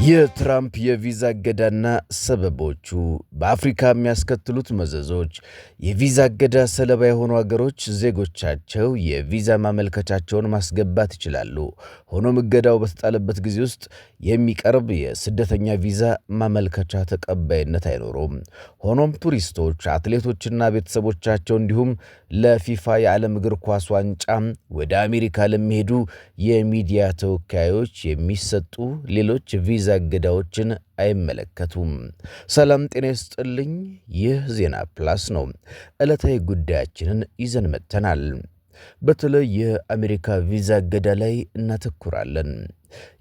የትራምፕ የቪዛ እገዳና ሰበቦቹ በአፍሪካ የሚያስከትሉት መዘዞች። የቪዛ እገዳ ሰለባ የሆኑ ሀገሮች ዜጎቻቸው የቪዛ ማመልከቻቸውን ማስገባት ይችላሉ። ሆኖም እገዳው በተጣለበት ጊዜ ውስጥ የሚቀርብ የስደተኛ ቪዛ ማመልከቻ ተቀባይነት አይኖረውም። ሆኖም ቱሪስቶች፣ አትሌቶችና ቤተሰቦቻቸው እንዲሁም ለፊፋ የዓለም እግር ኳስ ዋንጫ ወደ አሜሪካ ለሚሄዱ የሚዲያ ተወካዮች የሚሰጡ ሌሎች ቪዛ እገዳዎችን አይመለከቱም። ሰላም ጤና ይስጥልኝ። ይህ ዜና ፕላስ ነው። ዕለታዊ ጉዳያችንን ይዘን መጥተናል። በተለይ የአሜሪካ ቪዛ እገዳ ላይ እናተኩራለን።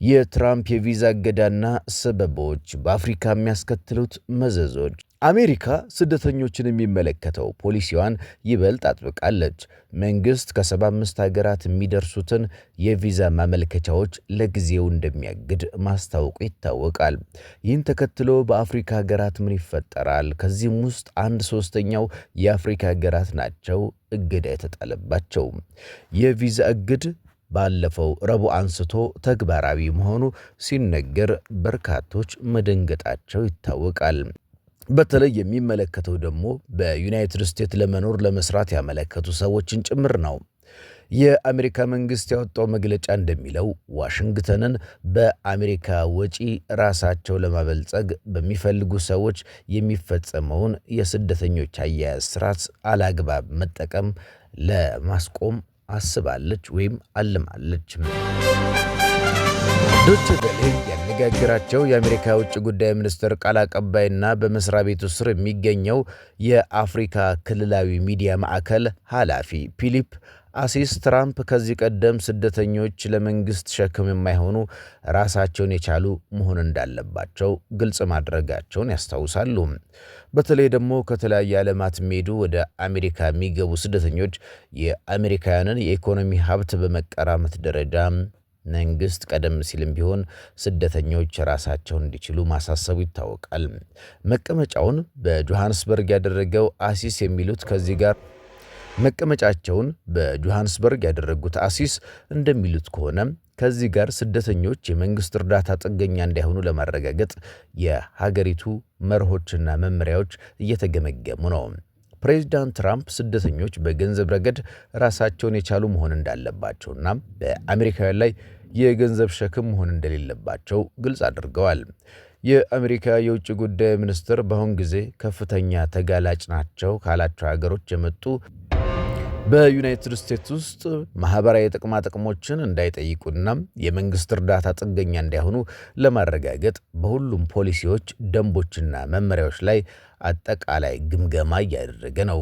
የትራምፕ የቪዛ እገዳና ሰበቦች፣ በአፍሪካ የሚያስከትሉት መዘዞች። አሜሪካ ስደተኞችን የሚመለከተው ፖሊሲዋን ይበልጥ አጥብቃለች። መንግሥት ከ75 ሀገራት የሚደርሱትን የቪዛ ማመልከቻዎች ለጊዜው እንደሚያግድ ማስታወቁ ይታወቃል። ይህን ተከትሎ በአፍሪካ ሀገራት ምን ይፈጠራል? ከዚህም ውስጥ 1/3ኛው የአፍሪካ ሀገራት ናቸው እገዳ የተጣለባቸው። የቪዛ እግድ ባለፈው ረቡዕ አንስቶ ተግባራዊ መሆኑ ሲነገር በርካቶች መደንገጣቸው ይታወቃል። በተለይ የሚመለከተው ደግሞ በዩናይትድ ስቴትስ ለመኖር ለመስራት ያመለከቱ ሰዎችን ጭምር ነው። የአሜሪካ መንግሥት ያወጣው መግለጫ እንደሚለው ዋሽንግተንን በአሜሪካ ወጪ ራሳቸው ለማበልጸግ በሚፈልጉ ሰዎች የሚፈጸመውን የስደተኞች አያያዝ ስርዓት አላግባብ መጠቀም ለማስቆም አስባለች ወይም አልማለች። ዶቼ ቬለ ያነጋገራቸው የአሜሪካ የውጭ ጉዳይ ሚኒስትር ቃል አቀባይና በመስሪያ ቤቱ ስር የሚገኘው የአፍሪካ ክልላዊ ሚዲያ ማዕከል ኃላፊ ፊሊፕ አሲስ ትራምፕ ከዚህ ቀደም ስደተኞች ለመንግሥት ሸክም የማይሆኑ ራሳቸውን የቻሉ መሆን እንዳለባቸው ግልጽ ማድረጋቸውን ያስታውሳሉ። በተለይ ደግሞ ከተለያዩ ዓለማት የሚሄዱ ወደ አሜሪካ የሚገቡ ስደተኞች የአሜሪካውያንን የኢኮኖሚ ሀብት በመቀራመት ደረጃ መንግሥት ቀደም ሲልም ቢሆን ስደተኞች ራሳቸውን እንዲችሉ ማሳሰቡ ይታወቃል። መቀመጫውን በጆሃንስበርግ ያደረገው አሲስ የሚሉት ከዚህ ጋር መቀመጫቸውን በጆሃንስበርግ ያደረጉት አሲስ እንደሚሉት ከሆነ ከዚህ ጋር ስደተኞች የመንግሥት እርዳታ ጥገኛ እንዳይሆኑ ለማረጋገጥ የሀገሪቱ መርሆችና መመሪያዎች እየተገመገሙ ነው። ፕሬዚዳንት ትራምፕ ስደተኞች በገንዘብ ረገድ ራሳቸውን የቻሉ መሆን እንዳለባቸውና በአሜሪካውያን ላይ የገንዘብ ሸክም መሆን እንደሌለባቸው ግልጽ አድርገዋል። የአሜሪካ የውጭ ጉዳይ ሚኒስትር በአሁን ጊዜ ከፍተኛ ተጋላጭ ናቸው ካላቸው ሀገሮች የመጡ በዩናይትድ ስቴትስ ውስጥ ማህበራዊ ጥቅማ ጥቅሞችን እንዳይጠይቁና የመንግሥት እርዳታ ጥገኛ እንዳይሆኑ ለማረጋገጥ በሁሉም ፖሊሲዎች፣ ደንቦችና መመሪያዎች ላይ አጠቃላይ ግምገማ እያደረገ ነው።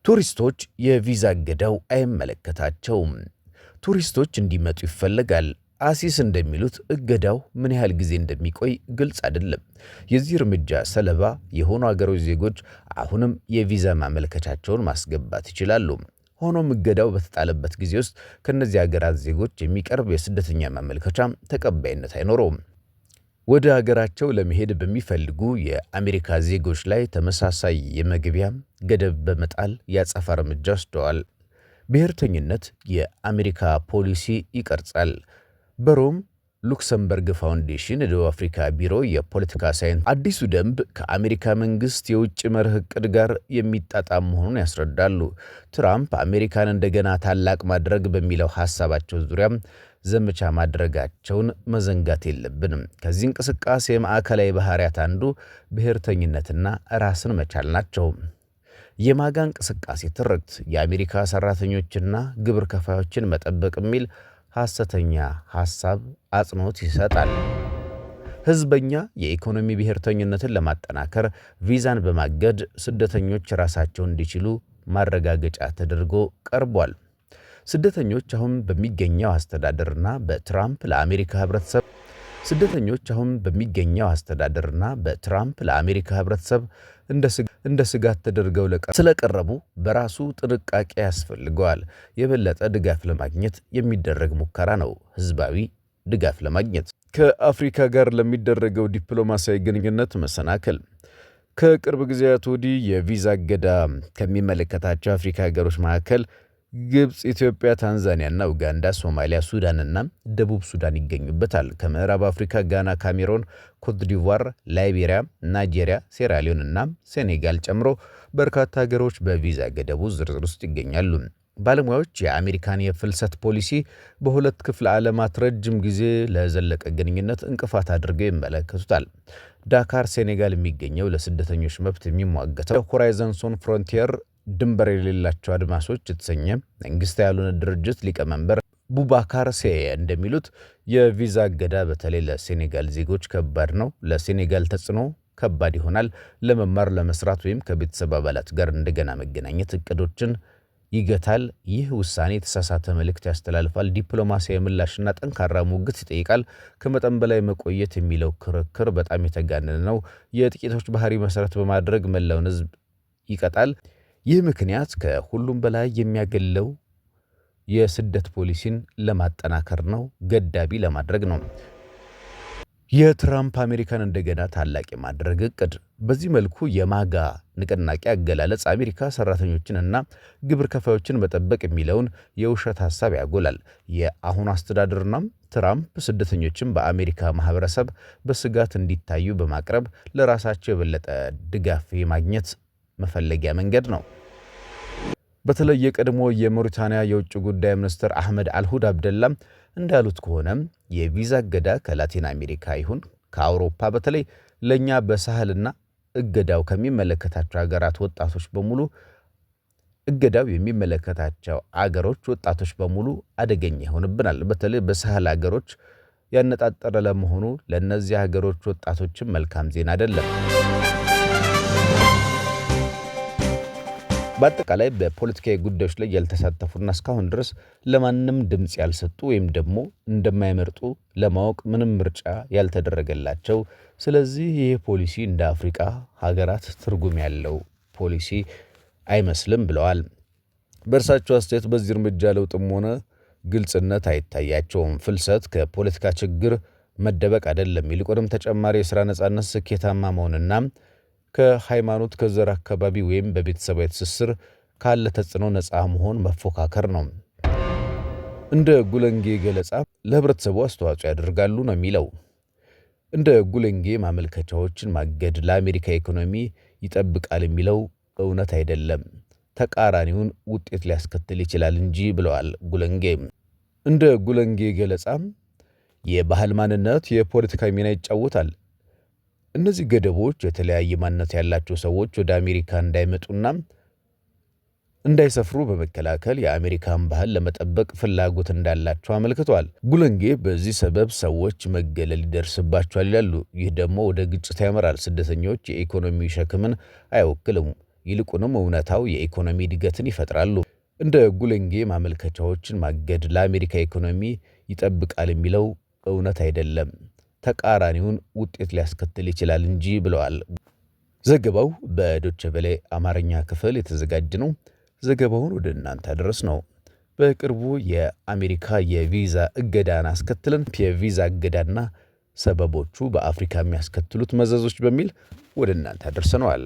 ቱሪስቶች የቪዛ እገዳው አይመለከታቸውም። ቱሪስቶች እንዲመጡ ይፈለጋል። አሲስ እንደሚሉት እገዳው ምን ያህል ጊዜ እንደሚቆይ ግልጽ አይደለም። የዚህ እርምጃ ሰለባ የሆኑ አገሮች ዜጎች አሁንም የቪዛ ማመልከቻቸውን ማስገባት ይችላሉ። ሆኖም እገዳው በተጣለበት ጊዜ ውስጥ ከእነዚህ ሀገራት ዜጎች የሚቀርብ የስደተኛ ማመልከቻ ተቀባይነት አይኖረውም። ወደ ሀገራቸው ለመሄድ በሚፈልጉ የአሜሪካ ዜጎች ላይ ተመሳሳይ የመግቢያ ገደብ በመጣል ያጸፋ እርምጃ ወስደዋል። ብሔርተኝነት የአሜሪካ ፖሊሲ ይቀርጻል። በሮም ሉክሰምበርግ ፋውንዴሽን የደቡብ አፍሪካ ቢሮ የፖለቲካ ሳይንስ አዲሱ ደንብ ከአሜሪካ መንግሥት የውጭ መርህ ዕቅድ ጋር የሚጣጣም መሆኑን ያስረዳሉ። ትራምፕ አሜሪካን እንደገና ታላቅ ማድረግ በሚለው ሐሳባቸው ዙሪያ ዘመቻ ማድረጋቸውን መዘንጋት የለብንም። ከዚህ እንቅስቃሴ ማዕከላዊ ባህሪያት አንዱ ብሔርተኝነትና ራስን መቻል ናቸው። የማጋ እንቅስቃሴ ትርክት የአሜሪካ ሠራተኞችና ግብር ከፋዮችን መጠበቅ የሚል ሐሰተኛ ሐሳብ አጽንዖት ይሰጣል። ሕዝበኛ የኢኮኖሚ ብሔርተኝነትን ለማጠናከር ቪዛን በማገድ ስደተኞች ራሳቸውን እንዲችሉ ማረጋገጫ ተደርጎ ቀርቧል። ስደተኞች አሁን በሚገኘው አስተዳደርና በትራምፕ ለአሜሪካ ህብረተሰብ እንደ ስጋት ተደርገው ስለቀረቡ በራሱ ጥንቃቄ ያስፈልገዋል። የበለጠ ድጋፍ ለማግኘት የሚደረግ ሙከራ ነው። ህዝባዊ ድጋፍ ለማግኘት ከአፍሪካ ጋር ለሚደረገው ዲፕሎማሲያዊ ግንኙነት መሰናከል ከቅርብ ጊዜያት ወዲህ የቪዛ እገዳ ከሚመለከታቸው አፍሪካ ሀገሮች መካከል ግብፅ፣ ኢትዮጵያ፣ ታንዛኒያና ኡጋንዳ፣ ሶማሊያ፣ ሱዳንና ደቡብ ሱዳን ይገኙበታል። ከምዕራብ አፍሪካ ጋና፣ ካሜሮን፣ ኮትዲቯር፣ ላይቤሪያ፣ ናይጄሪያ፣ ሴራሊዮን እና ሴኔጋል ጨምሮ በርካታ ሀገሮች በቪዛ ገደቡ ዝርዝር ውስጥ ይገኛሉ። ባለሙያዎች የአሜሪካን የፍልሰት ፖሊሲ በሁለት ክፍለ ዓለማት ረጅም ጊዜ ለዘለቀ ግንኙነት እንቅፋት አድርገው ይመለከቱታል። ዳካር ሴኔጋል የሚገኘው ለስደተኞች መብት የሚሟገተው ሆራይዘን ሶን ፍሮንቲየር ድንበር የሌላቸው አድማሶች የተሰኘ መንግስታዊ ያልሆነ ድርጅት ሊቀመንበር ቡባካር ሴዬ እንደሚሉት የቪዛ እገዳ በተለይ ለሴኔጋል ዜጎች ከባድ ነው። ለሴኔጋል ተጽዕኖ ከባድ ይሆናል። ለመማር፣ ለመስራት ወይም ከቤተሰብ አባላት ጋር እንደገና መገናኘት እቅዶችን ይገታል። ይህ ውሳኔ የተሳሳተ መልእክት ያስተላልፋል። ዲፕሎማሲያዊ ምላሽና ጠንካራ ሙግት ይጠይቃል። ከመጠን በላይ መቆየት የሚለው ክርክር በጣም የተጋነነ ነው። የጥቂቶች ባህሪ መሰረት በማድረግ መላውን ህዝብ ይቀጣል። ይህ ምክንያት ከሁሉም በላይ የሚያገለው የስደት ፖሊሲን ለማጠናከር ነው፣ ገዳቢ ለማድረግ ነው። የትራምፕ አሜሪካን እንደገና ታላቅ የማድረግ እቅድ። በዚህ መልኩ የማጋ ንቅናቄ አገላለጽ አሜሪካ ሰራተኞችን እና ግብር ከፋዮችን መጠበቅ የሚለውን የውሸት ሐሳብ ያጎላል። የአሁኑ አስተዳደርና ትራምፕ ስደተኞችን በአሜሪካ ማህበረሰብ በስጋት እንዲታዩ በማቅረብ ለራሳቸው የበለጠ ድጋፍ የማግኘት መፈለጊያ መንገድ ነው። በተለይ የቀድሞ የሞሪታንያ የውጭ ጉዳይ ሚኒስትር አህመድ አልሁድ አብደላ እንዳሉት ከሆነ የቪዛ እገዳ ከላቲን አሜሪካ ይሁን ከአውሮፓ በተለይ ለኛ በሳህልና እገዳው ከሚመለከታቸው ሀገራት ወጣቶች በሙሉ እገዳው የሚመለከታቸው አገሮች ወጣቶች በሙሉ አደገኛ ይሆንብናል። በተለይ በሳህል ሀገሮች ያነጣጠረ ለመሆኑ ለነዚህ ሀገሮች ወጣቶችም መልካም ዜና አይደለም። በአጠቃላይ በፖለቲካዊ ጉዳዮች ላይ ያልተሳተፉና እስካሁን ድረስ ለማንም ድምፅ ያልሰጡ ወይም ደግሞ እንደማይመርጡ ለማወቅ ምንም ምርጫ ያልተደረገላቸው፣ ስለዚህ ይህ ፖሊሲ እንደ አፍሪካ ሀገራት ትርጉም ያለው ፖሊሲ አይመስልም ብለዋል። በእርሳቸው አስተያየት በዚህ እርምጃ ለውጥም ሆነ ግልጽነት አይታያቸውም። ፍልሰት ከፖለቲካ ችግር መደበቅ አይደለም፣ ይልቁንም ተጨማሪ የሥራ ነጻነት፣ ስኬታማ መሆንና ከሃይማኖት፣ ከዘር፣ አካባቢ ወይም በቤተሰባዊ ትስስር ካለ ተጽዕኖ ነፃ መሆን መፎካከር ነው። እንደ ጉለንጌ ገለጻ ለህብረተሰቡ አስተዋጽኦ ያደርጋሉ ነው የሚለው። እንደ ጉለንጌ ማመልከቻዎችን ማገድ ለአሜሪካ ኢኮኖሚ ይጠብቃል የሚለው እውነት አይደለም፣ ተቃራኒውን ውጤት ሊያስከትል ይችላል እንጂ ብለዋል ጉለንጌ። እንደ ጉለንጌ ገለጻ የባህል ማንነት የፖለቲካ ሚና ይጫወታል። እነዚህ ገደቦች የተለያየ ማንነት ያላቸው ሰዎች ወደ አሜሪካ እንዳይመጡና እንዳይሰፍሩ በመከላከል የአሜሪካን ባህል ለመጠበቅ ፍላጎት እንዳላቸው አመልክተዋል። ጉለንጌ በዚህ ሰበብ ሰዎች መገለል ይደርስባቸዋል ይላሉ። ይህ ደግሞ ወደ ግጭት ያመራል። ስደተኞች የኢኮኖሚ ሸክምን አይወክልም፣ ይልቁንም እውነታው የኢኮኖሚ እድገትን ይፈጥራሉ። እንደ ጉለንጌ ማመልከቻዎችን ማገድ ለአሜሪካ ኢኮኖሚ ይጠብቃል የሚለው እውነት አይደለም፣ ተቃራኒውን ውጤት ሊያስከትል ይችላል እንጂ ብለዋል። ዘገባው በዶቼ ቬለ አማርኛ ክፍል የተዘጋጀ ነው። ዘገባውን ወደ እናንተ አደረስ ነው። በቅርቡ የአሜሪካ የቪዛ እገዳን አስከትለን የቪዛ እገዳና ሰበቦቹ በአፍሪካ የሚያስከትሉት መዘዞች በሚል ወደ እናንተ አደርሰነዋል።